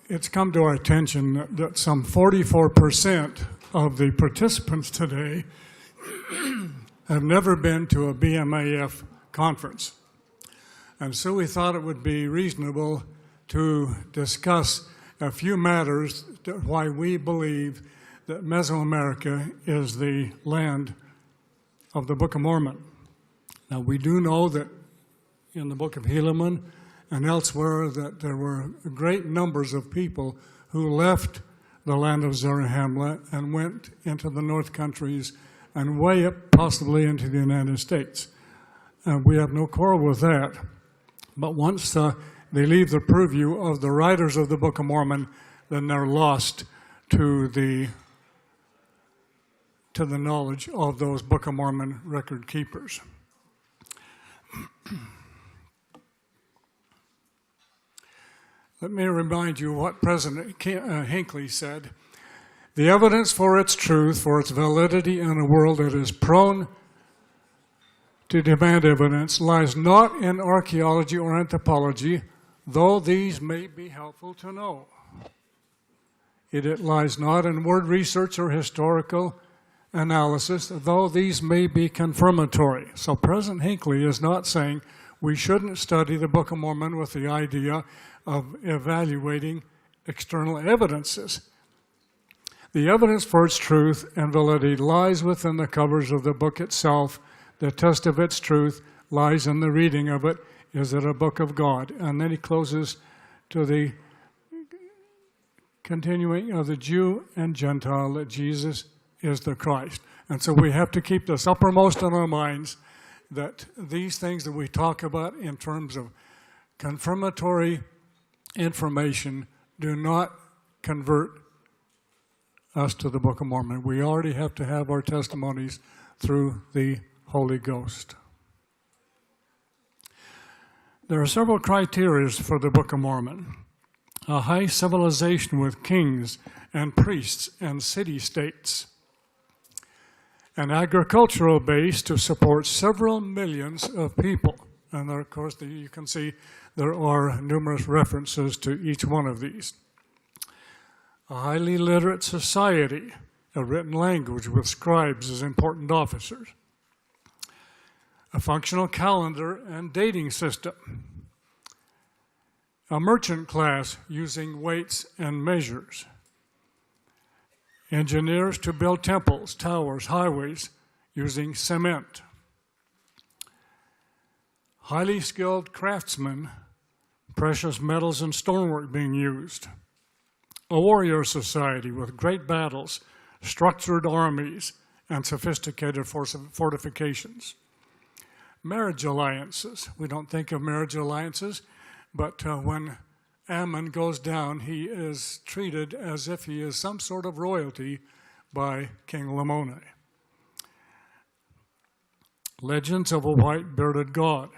it's come to our attention that some 44% of the participants today have never been to a BMAF conference. And so we thought it would be reasonable to discuss a few matters why we believe that Mesoamerica is the land of the Book of Mormon. Now, we do know that in the Book of Helaman and elsewhere that there were great numbers of people who left the land of Zarahemla and went into the North Countries and way up possibly into the United States. We have no quarrel with that. But once they leave the purview of the writers of the Book of Mormon, then they're lost to the knowledge of those Book of Mormon record keepers. Let me remind you what President Hinckley said. The evidence for its truth, for its validity in a world that is prone to demand evidence, lies not in archaeology or anthropology, though these may be helpful to know. It lies not in word research or historical analysis, though these may be confirmatory. So President Hinckley is not saying we shouldn't study the Book of Mormon with the idea of evaluating external evidences. The evidence for its truth and validity lies within the covers of the book itself. The test of its truth lies in the reading of it. Is it a book of God? And then he closes to the continuing of the Jew and Gentile that Jesus is the Christ. And so we have to keep this uppermost in our minds, that these things that we talk about in terms of confirmatory information do not convert us to the Book of Mormon. We already have to have our testimonies through the Holy Ghost. There are several criteria for the Book of Mormon. A high civilization with kings and priests and city-states. An agricultural base to support several millions of people. And of course, you can see there are numerous references to each one of these. A highly literate society, a written language with scribes as important officers. A functional calendar and dating system. A merchant class using weights and measures. Engineers to build temples, towers, highways using cement. Highly skilled craftsmen, precious metals and stonework being used. A warrior society with great battles, structured armies, and sophisticated fortifications. Marriage alliances. We don't think of marriage alliances, but when Ammon goes down, he is treated as if he is some sort of royalty by King Lamoni. Legends of a white bearded god.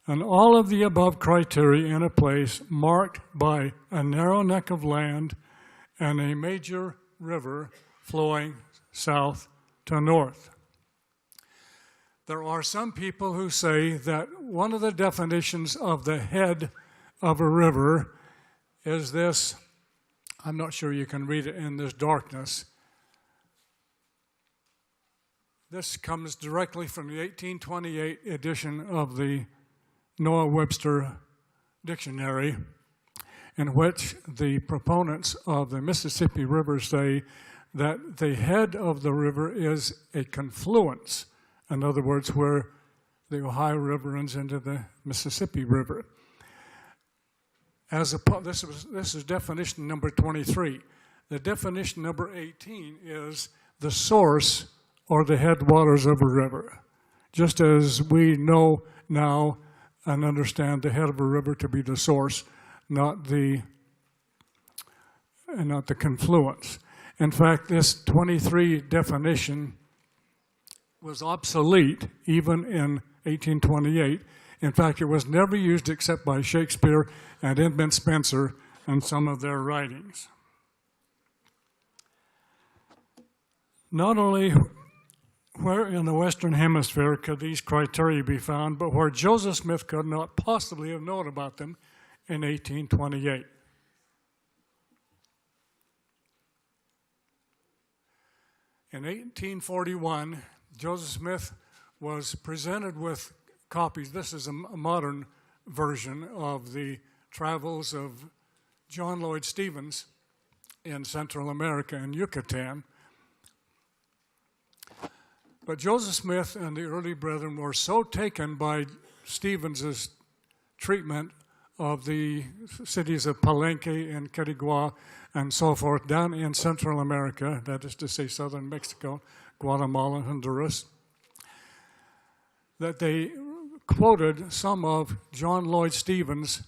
And all of the above criteria in a place marked by a narrow neck of land and a major river flowing south to north. There are some people who say that one of the definitions of the head of a river is this. I'm not sure you can read it in this darkness. This comes directly from the 1828 edition of the Noah Webster Dictionary, in which the proponents of the Mississippi River say that the head of the river is a confluence. In other words, where the Ohio River runs into the Mississippi River. This is definition number 23. The definition number 18 is the source or the headwaters of a river. Just as we know now and understand the head of a river to be the source, not the confluence. In fact, this 23 definition was obsolete even in 1828. In fact, it was never used except by Shakespeare and Edmund Spenser in some of their writings. Not only where in the Western Hemisphere could these criteria be found, but where Joseph Smith could not possibly have known about them in 1828. In 1841, Joseph Smith was presented with copies. This is a modern version of the travels of John Lloyd Stevens in Central America and Yucatan. But Joseph Smith and the early brethren were so taken by Stevens's treatment of the cities of Palenque and Quirigua and so forth down in Central America, that is to say southern Mexico, Guatemala, Honduras, that they quoted some of John Lloyd Stevens'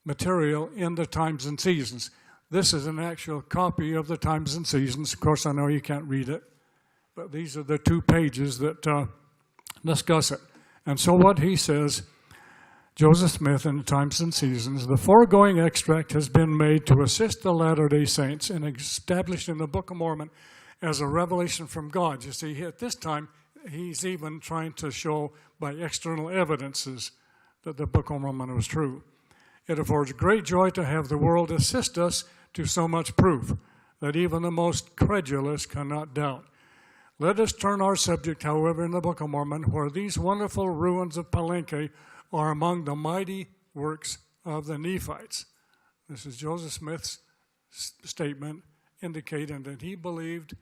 material in the Times and Seasons. This is an actual copy of the Times and Seasons. Of course, I know you can't read it, but these are the 2 pages that discuss it. And so what he says, Joseph Smith in the Times and Seasons, the foregoing extract has been made to assist the Latter-day Saints in establishing the Book of Mormon as a revelation from God. You see, at this time, he's even trying to show by external evidences that the Book of Mormon was true. It affords great joy to have the world assist us to so much proof that even the most credulous cannot doubt. Let us turn our subject, however, in the Book of Mormon, where these wonderful ruins of Palenque are among the mighty works of the Nephites. This is Joseph Smith's statement indicating that he believed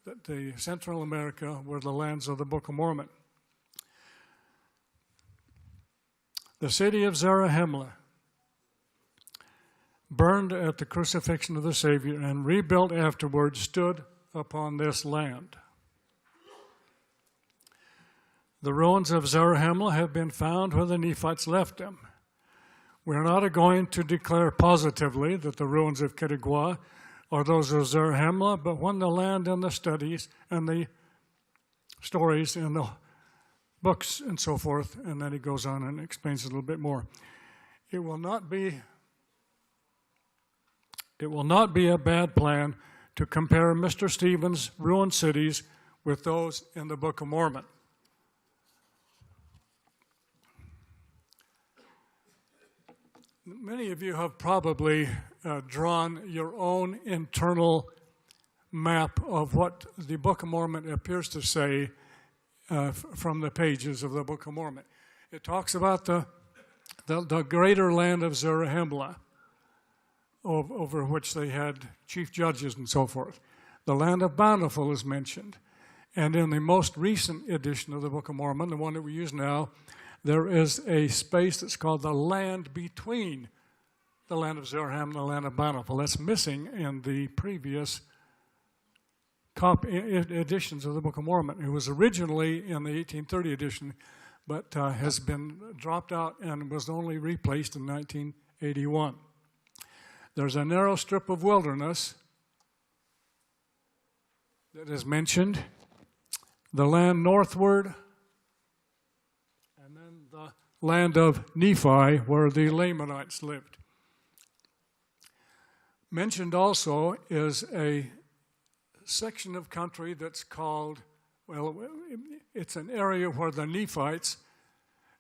that the Central America were the lands of the Book of Mormon. The city of Zarahemla, burned at the crucifixion of the Savior and rebuilt afterwards, stood upon this land. The ruins of Zarahemla have been found where the Nephites left them. We are not going to declare positively that the ruins of Quirigua are those of Zarahemla, but when the land and the studies and the stories and the books and so forth, and then he goes on and explains a little bit more. It will not be a bad plan to compare Mr. Stevens' ruined cities with those in the Book of Mormon. Many of you have probably drawn your own internal map of what the Book of Mormon appears to say from the pages of the Book of Mormon. It talks about the greater land of Zarahemla, over which they had chief judges and so forth. The land of Bountiful is mentioned. And in the most recent edition of the Book of Mormon, the one that we use now, there is a space that's called the land between the land of Zarahemla and the land of Bountiful. That's missing in the previous editions of the Book of Mormon. It was originally in the 1830 edition, but has been dropped out and was only replaced in 1981. There's a narrow strip of wilderness that is mentioned, the land northward, and then the land of Nephi, where the Lamanites lived. Mentioned also is a section of country that's called, well, it's an area where the Nephites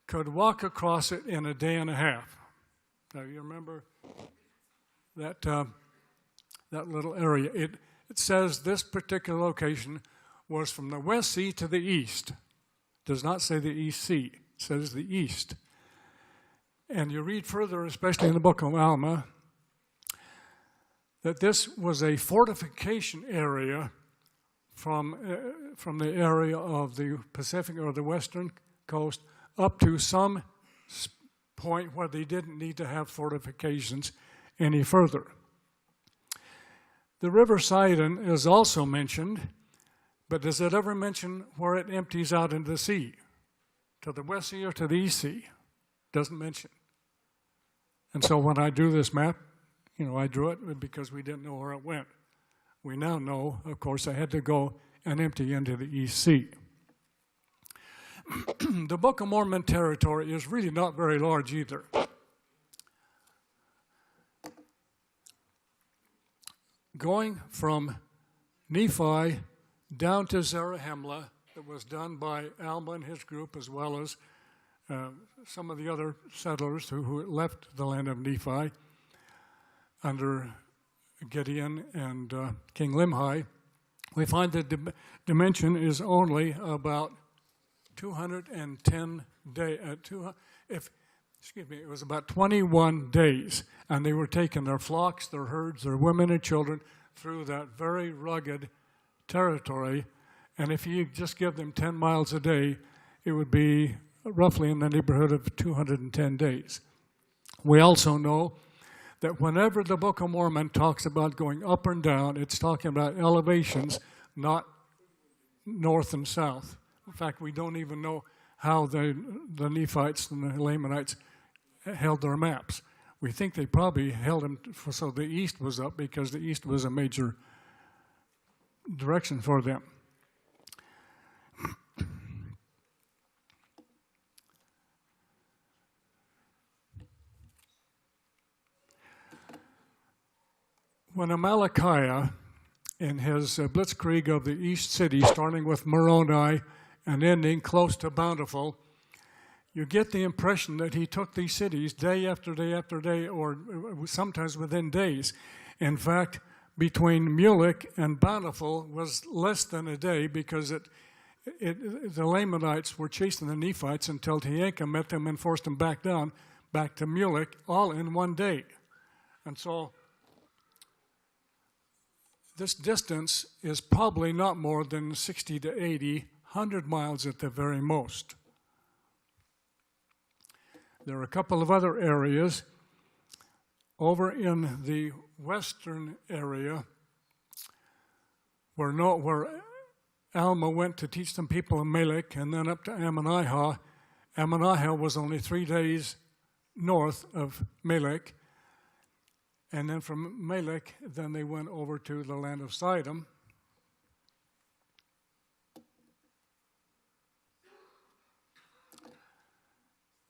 could walk across it in a day and a half. Now, you remember that little area. It says this particular location was from the West Sea to the east. It does not say the East Sea. It says the east. And you read further, especially in the Book of Alma, that this was a fortification area from the area of the Pacific or the western coast up to some point where they didn't need to have fortifications any further. The river Sidon is also mentioned, but does it ever mention where it empties out into the sea? To the West Sea or to the East Sea? Doesn't mention. And so when I drew this map, I drew it because we didn't know where it went. We now know, of course, I had to go and empty into the East Sea. The Book of Mormon territory is really not very large either. Going from Nephi down to Zarahemla, that was done by Alma and his group, as well as some of the other settlers who left the land of Nephi under Gideon and King Limhi, we find that the dimension is only about 210 days. It was about 21 days, and they were taking their flocks, their herds, their women and children through that very rugged territory. And if you just give them 10 miles a day, it would be roughly in the neighborhood of 210 days. We also know that whenever the Book of Mormon talks about going up and down, it's talking about elevations, not north and south. In fact, we don't even know how the Nephites and the Lamanites held their maps. We think they probably held them so the east was up, because the east was a major direction for them. When Amalickiah, in his blitzkrieg of the east cities, starting with Moroni and ending close to Bountiful, you get the impression that he took these cities day after day after day, or sometimes within days. In fact, between Mulek and Bountiful was less than a day, because the Lamanites were chasing the Nephites until Teancum met them and forced them back down, back to Mulek, all in one day. And so this distance is probably not more than 60 to 80, 100 miles at the very most. There are a couple of other areas. Over in the western area, where Alma went to teach some people Amalek, and then up to Ammonihah. Ammonihah was only 3 days north of Melech. And then from Melech, then they went over to the land of Sidon.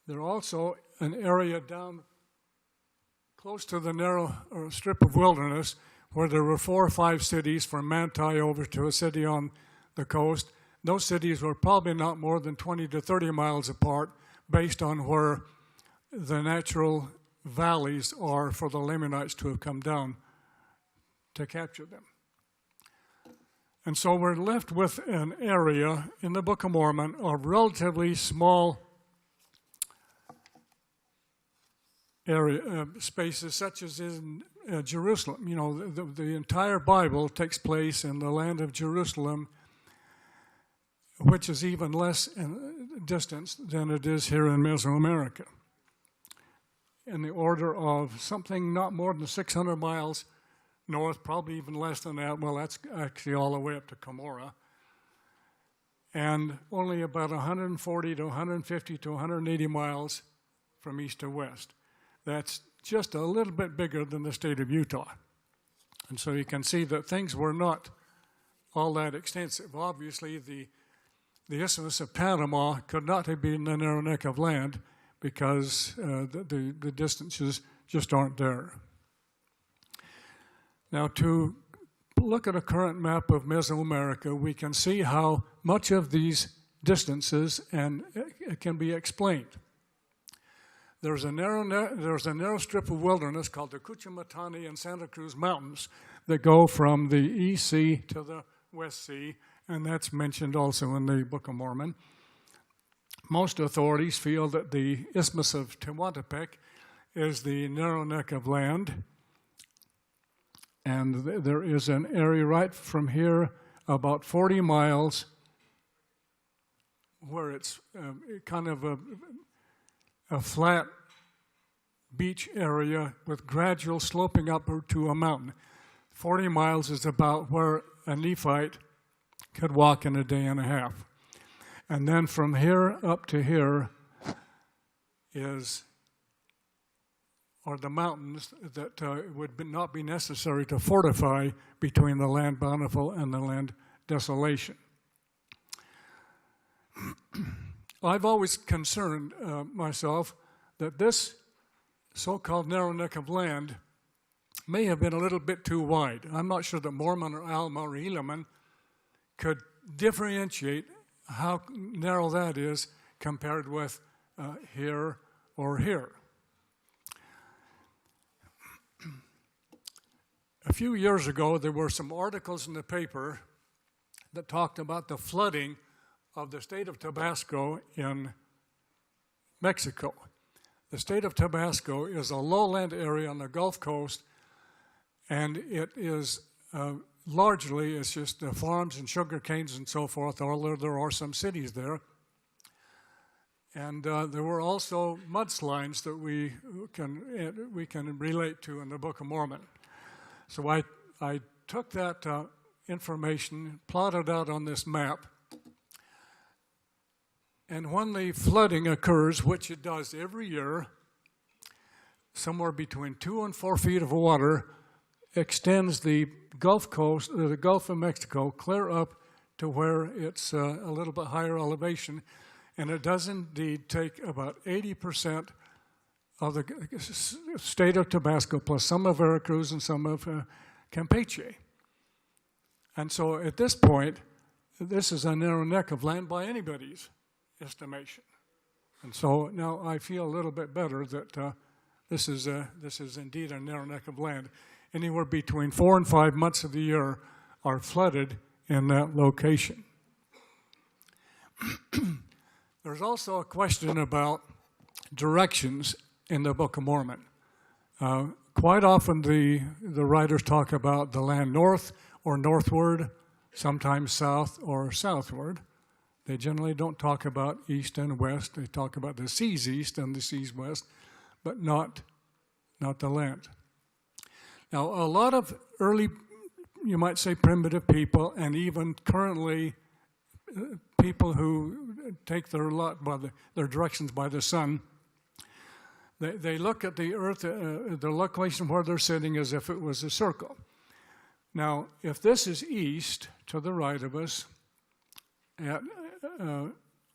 There's also an area down close to the narrow strip of wilderness where there were 4 or 5 cities, from Manti over to a city on the coast. Those cities were probably not more than 20 to 30 miles apart, based on where the natural valleys are for the Lamanites to have come down to capture them. And so we're left with an area in the Book of Mormon of relatively small area spaces, such as in Jerusalem. You know, the entire Bible takes place in the land of Jerusalem, which is even less in distance than it is here in Mesoamerica, in the order of something not more than 600 miles north, probably even less than that. Well, that's actually all the way up to Cumorah. And only about 140 to 150 to 180 miles from east to west. That's just a little bit bigger than the state of Utah. And so you can see that things were not all that extensive. Obviously, the Isthmus of Panama could not have been the narrow neck of land, because the distances just aren't there. Now, to look at a current map of Mesoamerica, we can see how much of these distances can be explained. There's a narrow strip of wilderness called the Cuchimatani and Santa Cruz Mountains that go from the East Sea to the West Sea, and that's mentioned also in the Book of Mormon. Most authorities feel that the Isthmus of Tehuantepec is the narrow neck of land, and there is an area right from here about 40 miles where it's kind of a flat beach area with gradual sloping up to a mountain. 40 miles is about where a Nephite could walk in a day and a half. And then from here up to here are the mountains that would not be necessary to fortify between the land bountiful and the land desolation. I've always concerned myself that this so-called narrow neck of land may have been a little bit too wide. I'm not sure that Mormon or Alma or Helaman could differentiate how narrow that is compared with here or here. A few years ago, there were some articles in the paper that talked about the flooding of the state of Tabasco in Mexico. The state of Tabasco is a lowland area on the Gulf Coast, and it is largely, it's just farms and sugar canes and so forth, although there are some cities there. And there were also mudslides that we can relate to in the Book of Mormon. So I took that information, plotted out on this map, and when the flooding occurs, which it does every year, somewhere between 2 and 4 feet of water extends the Gulf Coast, the Gulf of Mexico, clear up to where it's a little bit higher elevation, and it does indeed take about 80% of the state of Tabasco, plus some of Veracruz and some of Campeche. And so at this point, this is a narrow neck of land by anybody's estimation. And so now I feel a little bit better that this is indeed a narrow neck of land. Anywhere between 4 and 5 months of the year are flooded in that location. There's also a question about directions in the Book of Mormon. Quite often the writers talk about the land north or northward, sometimes south or southward. They generally don't talk about east and west. They talk about the seas east and the seas west, but not the land. Now, a lot of early, you might say, primitive people, and even currently people who take their directions by the sun, they look at the earth, the location where they're sitting, as if it was a circle. Now, if this is east, to the right of us,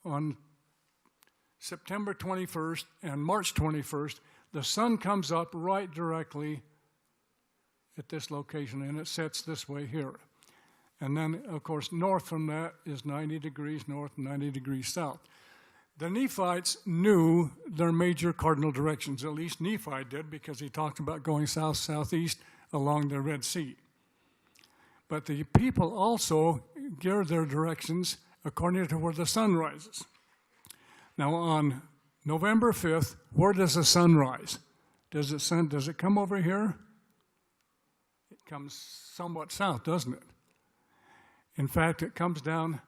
on September 21st and March 21st, the sun comes up right directly at this location, and it sets this way here. And then, of course, north from that is 90 degrees north and 90 degrees south. The Nephites knew their major cardinal directions. At least Nephi did, because he talked about going south, southeast along the Red Sea. But the people also geared their directions according to where the sun rises. Now, on November 5th, where does the sun rise? Does it come over here? It comes somewhat south, doesn't it? In fact, it comes down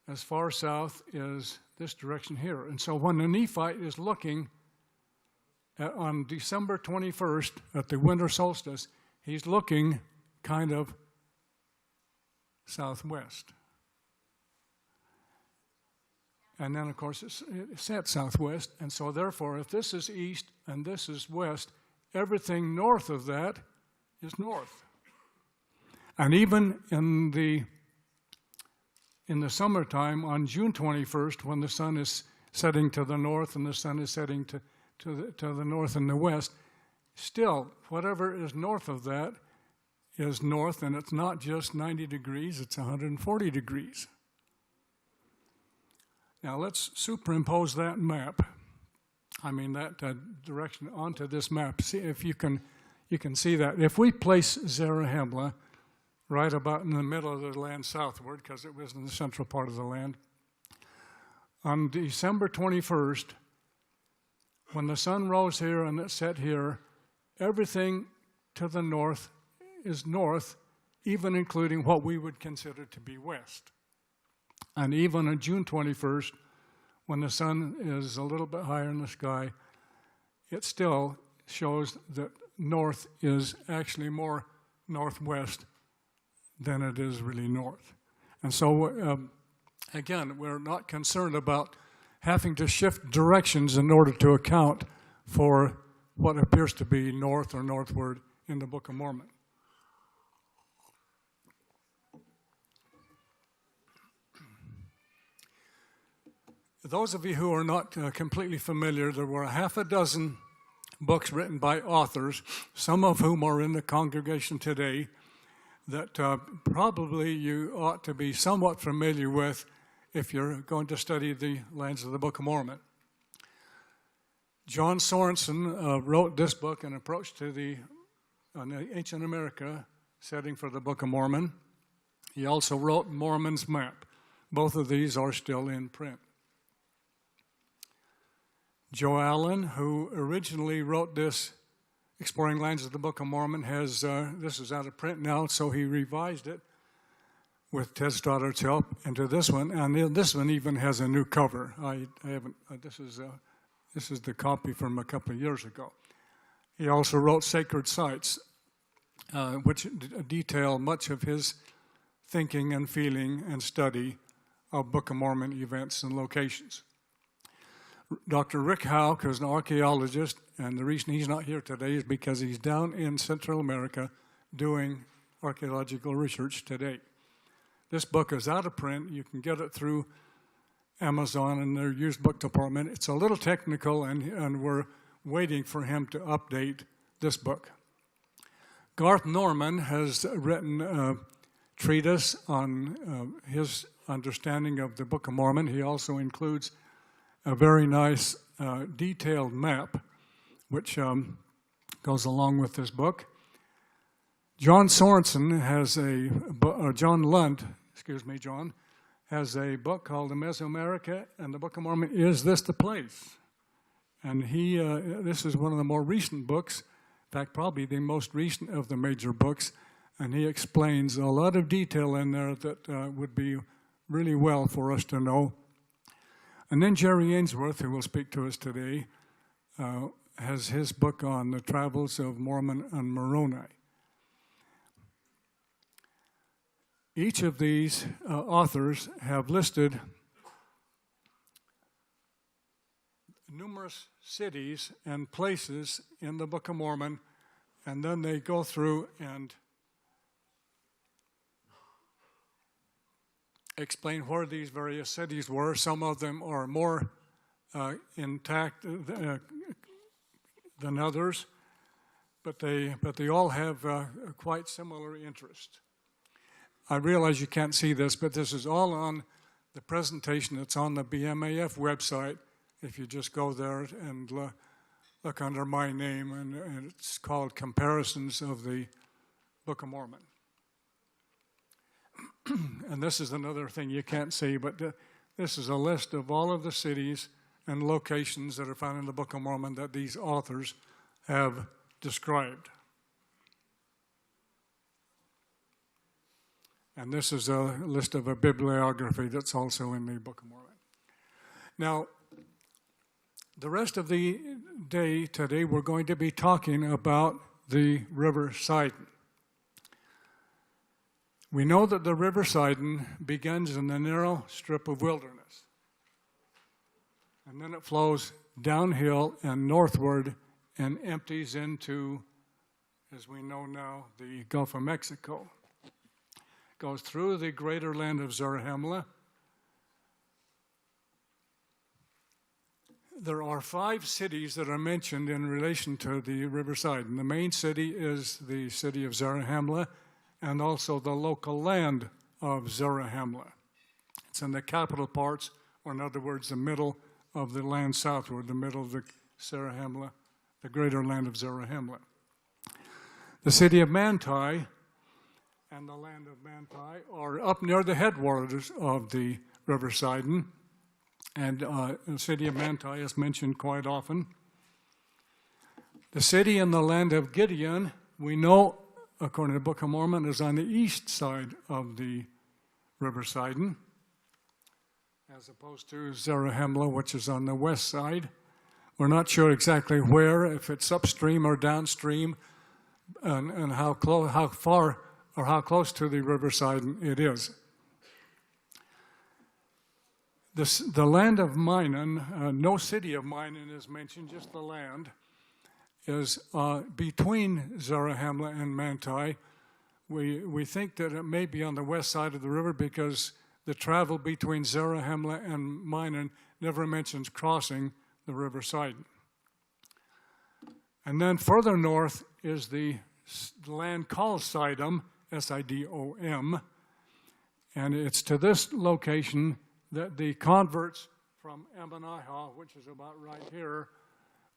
as far south as this direction here. And so when the Nephite is looking on December 21st at the winter solstice, he's looking kind of southwest. And then, of course, it sets southwest. And so, therefore, if this is east and this is west, everything north of that is north. And even in the summertime, on June 21st, when the sun is setting to the north and the sun is setting to the north and the west, still, whatever is north of that is north, and it's not just 90 degrees, it's 140 degrees. Now let's superimpose that map, that direction onto this map. See if you can see that. If we place Zarahemla right about in the middle of the land southward, because it was in the central part of the land, on December 21st, when the sun rose here and it set here, everything to the north is north, even including what we would consider to be west. And even on June 21st, when the sun is a little bit higher in the sky, it still shows that north is actually more northwest than it is really north. And so, again, we're not concerned about having to shift directions in order to account for what appears to be north or northward in the Book of Mormon. Those of you who are not completely familiar, there were 6 books written by authors, some of whom are in the congregation today, that probably you ought to be somewhat familiar with if you're going to study the lands of the Book of Mormon. John Sorensen wrote this book, An Approach to the Ancient America setting for the Book of Mormon. He also wrote Mormon's Map. Both of these are still in print. Joe Allen, who originally wrote this Exploring Lands of the Book of Mormon, has, this is out of print now, so he revised it with Ted Stoddard's help into this one, and this one even has a new cover. I haven't, this is the copy from a couple of years ago. He also wrote Sacred Sites, which detail much of his thinking and feeling and study of Book of Mormon events and locations. Dr. Rick Houck, who's an archaeologist, and the reason he's not here today is because he's down in Central America doing archaeological research today. This book is out of print. You can get it through Amazon and their used book department. It's a little technical, and we're waiting for him to update this book. Garth Norman has written a treatise on his understanding of the Book of Mormon. He also includes a very nice detailed map, which goes along with this book. John Sorensen has John Lund, John, has a book called The Mesoamerica and the Book of Mormon, Is This the Place? And this is one of the more recent books, in fact, probably the most recent of the major books, and he explains a lot of detail in there that would be really well for us to know. And then Jerry Ainsworth, who will speak to us today, has his book on the travels of Mormon and Moroni. Each of these authors have listed numerous cities and places in the Book of Mormon, and then they go through and explain where these various cities were. Some of them are more intact than others, but they all have quite similar interest. I realize you can't see this, but this is all on the presentation that's on the BMAF website. If you just go there and look under my name, and it's called Comparisons of the Book of Mormon. And this is another thing you can't see, but this is a list of all of the cities and locations that are found in the Book of Mormon that these authors have described. And this is a list of a bibliography that's also in the Book of Mormon. Now, the rest of the day today, we're going to be talking about the River Sidon. We know that the River Sidon begins in the narrow strip of wilderness, and then it flows downhill and northward and empties into, as we know now, the Gulf of Mexico. Goes through the greater land of Zarahemla. There are 5 cities that are mentioned in relation to the River Sidon. The main city is the city of Zarahemla, and also the local land of Zarahemla. It's in the capital parts, or in other words, the middle of the land southward, the middle of the Zarahemla, the greater land of Zarahemla. The city of Manti and the land of Manti are up near the headwaters of the River Sidon, and the city of Manti is mentioned quite often. The city in the land of Gideon, we know, according to the Book of Mormon, is on the east side of the River Sidon, as opposed to Zarahemla, which is on the west side. We're not sure exactly where, if it's upstream or downstream, and how far or how close to the River Sidon it is. The land of Minon, no city of Minon is mentioned, just the land, is between Zarahemla and Manti. We think that it may be on the west side of the river because the travel between Zarahemla and Minon never mentions crossing the River Sidon. And then further north is the land called Sidon, S-I-D-O-M, and it's to this location that the converts from Ammonihah, which is about right here,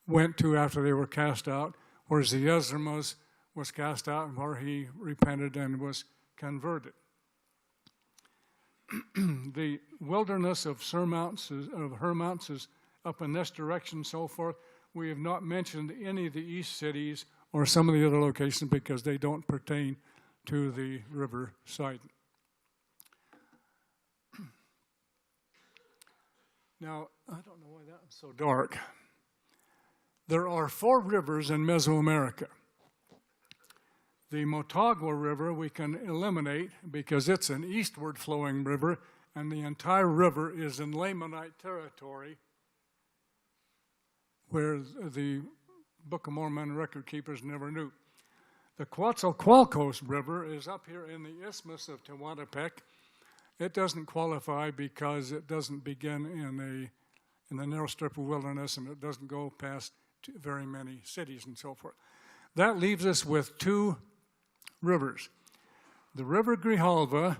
went to after they were cast out, whereas the Ezramas was cast out and where he repented and was converted. The wilderness of Hermounts is up in this direction and so forth. We have not mentioned any of the east cities or some of the other locations because they don't pertain to the river Sidon. Now, I don't know why that was so dark. There are 4 rivers in Mesoamerica. The Motagua River we can eliminate because it's an eastward flowing river, and the entire river is in Lamanite territory, where the Book of Mormon record keepers never knew. The Coatzacoalcos River is up here in the Isthmus of Tehuantepec. It doesn't qualify because it doesn't begin in the narrow strip of wilderness, and it doesn't go past very many cities and so forth. That leaves us with 2 rivers. The River Grijalva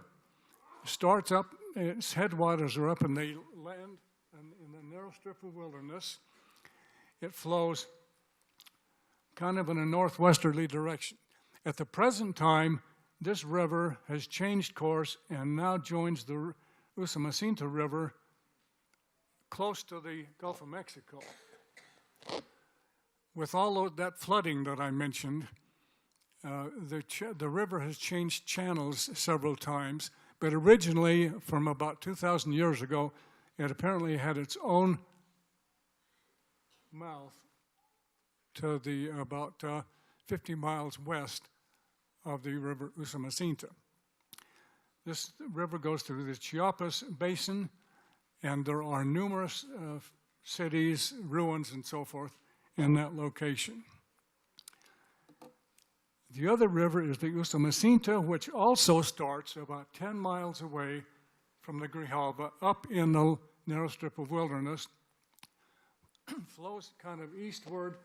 starts up, its headwaters are up in the land, in the narrow strip of wilderness. It flows kind of in a northwesterly direction. At the present time, this river has changed course and now joins the Usumacinta River close to the Gulf of Mexico. With all of that flooding that I mentioned, the river has changed channels several times, but originally, from about 2,000 years ago, it apparently had its own mouth to the about 50 miles west of the river Usumacinta. This river goes through the Chiapas Basin, and there are numerous cities, ruins, and so forth in that location. The other river is the Usumacinta, which also starts about 10 miles away from the Grijalva, up in the narrow strip of wilderness, flows kind of eastward,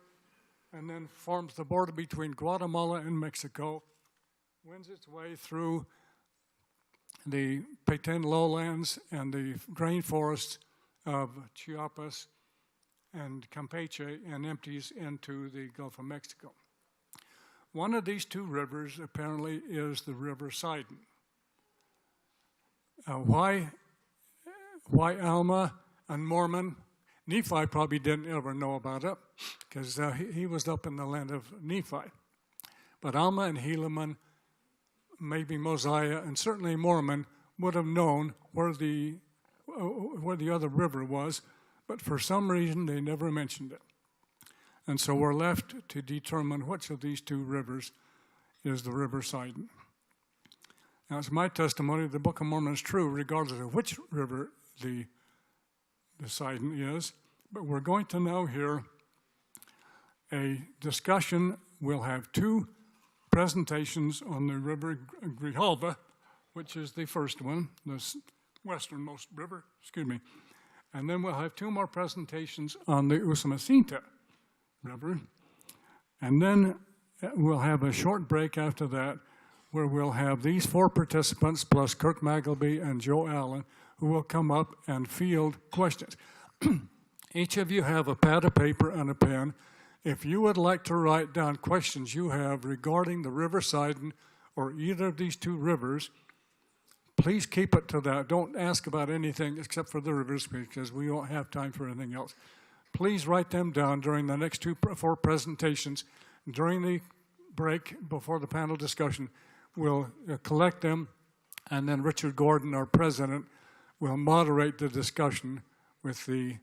and then forms the border between Guatemala and Mexico, winds its way through the Petén lowlands and the grain forests of Chiapas and Campeche, and empties into the Gulf of Mexico. One of these 2 rivers apparently is the River Sidon. Why Alma and Mormon? Nephi probably didn't ever know about it because he was up in the land of Nephi. But Alma and Helaman, maybe Mosiah, and certainly Mormon would have known where the other river was, but for some reason they never mentioned it. And so we're left to determine which of these 2 rivers is the River Sidon. Now, it's my testimony the Book of Mormon is true regardless of which river the Sidon is, but we're going to now hear a discussion. We'll have 2 presentations on the River Grijalva, which is the first one, the westernmost river, and then we'll have 2 more presentations on the Usumacinta River, and then we'll have a short break after that where we'll have these 4 participants plus Kirk Magleby and Joe Allen who will come up and field questions. Each of you have a pad of paper and a pen. If you would like to write down questions you have regarding the River Sidon or either of these 2 rivers, please keep it to that. Don't ask about anything except for the rivers because we won't have time for anything else. Please write them down during the next 4 presentations. During the break before the panel discussion, we'll collect them, and then Richard Gordon, our president, will moderate the discussion with the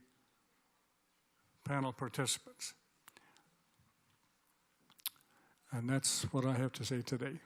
panel participants. And that's what I have to say today.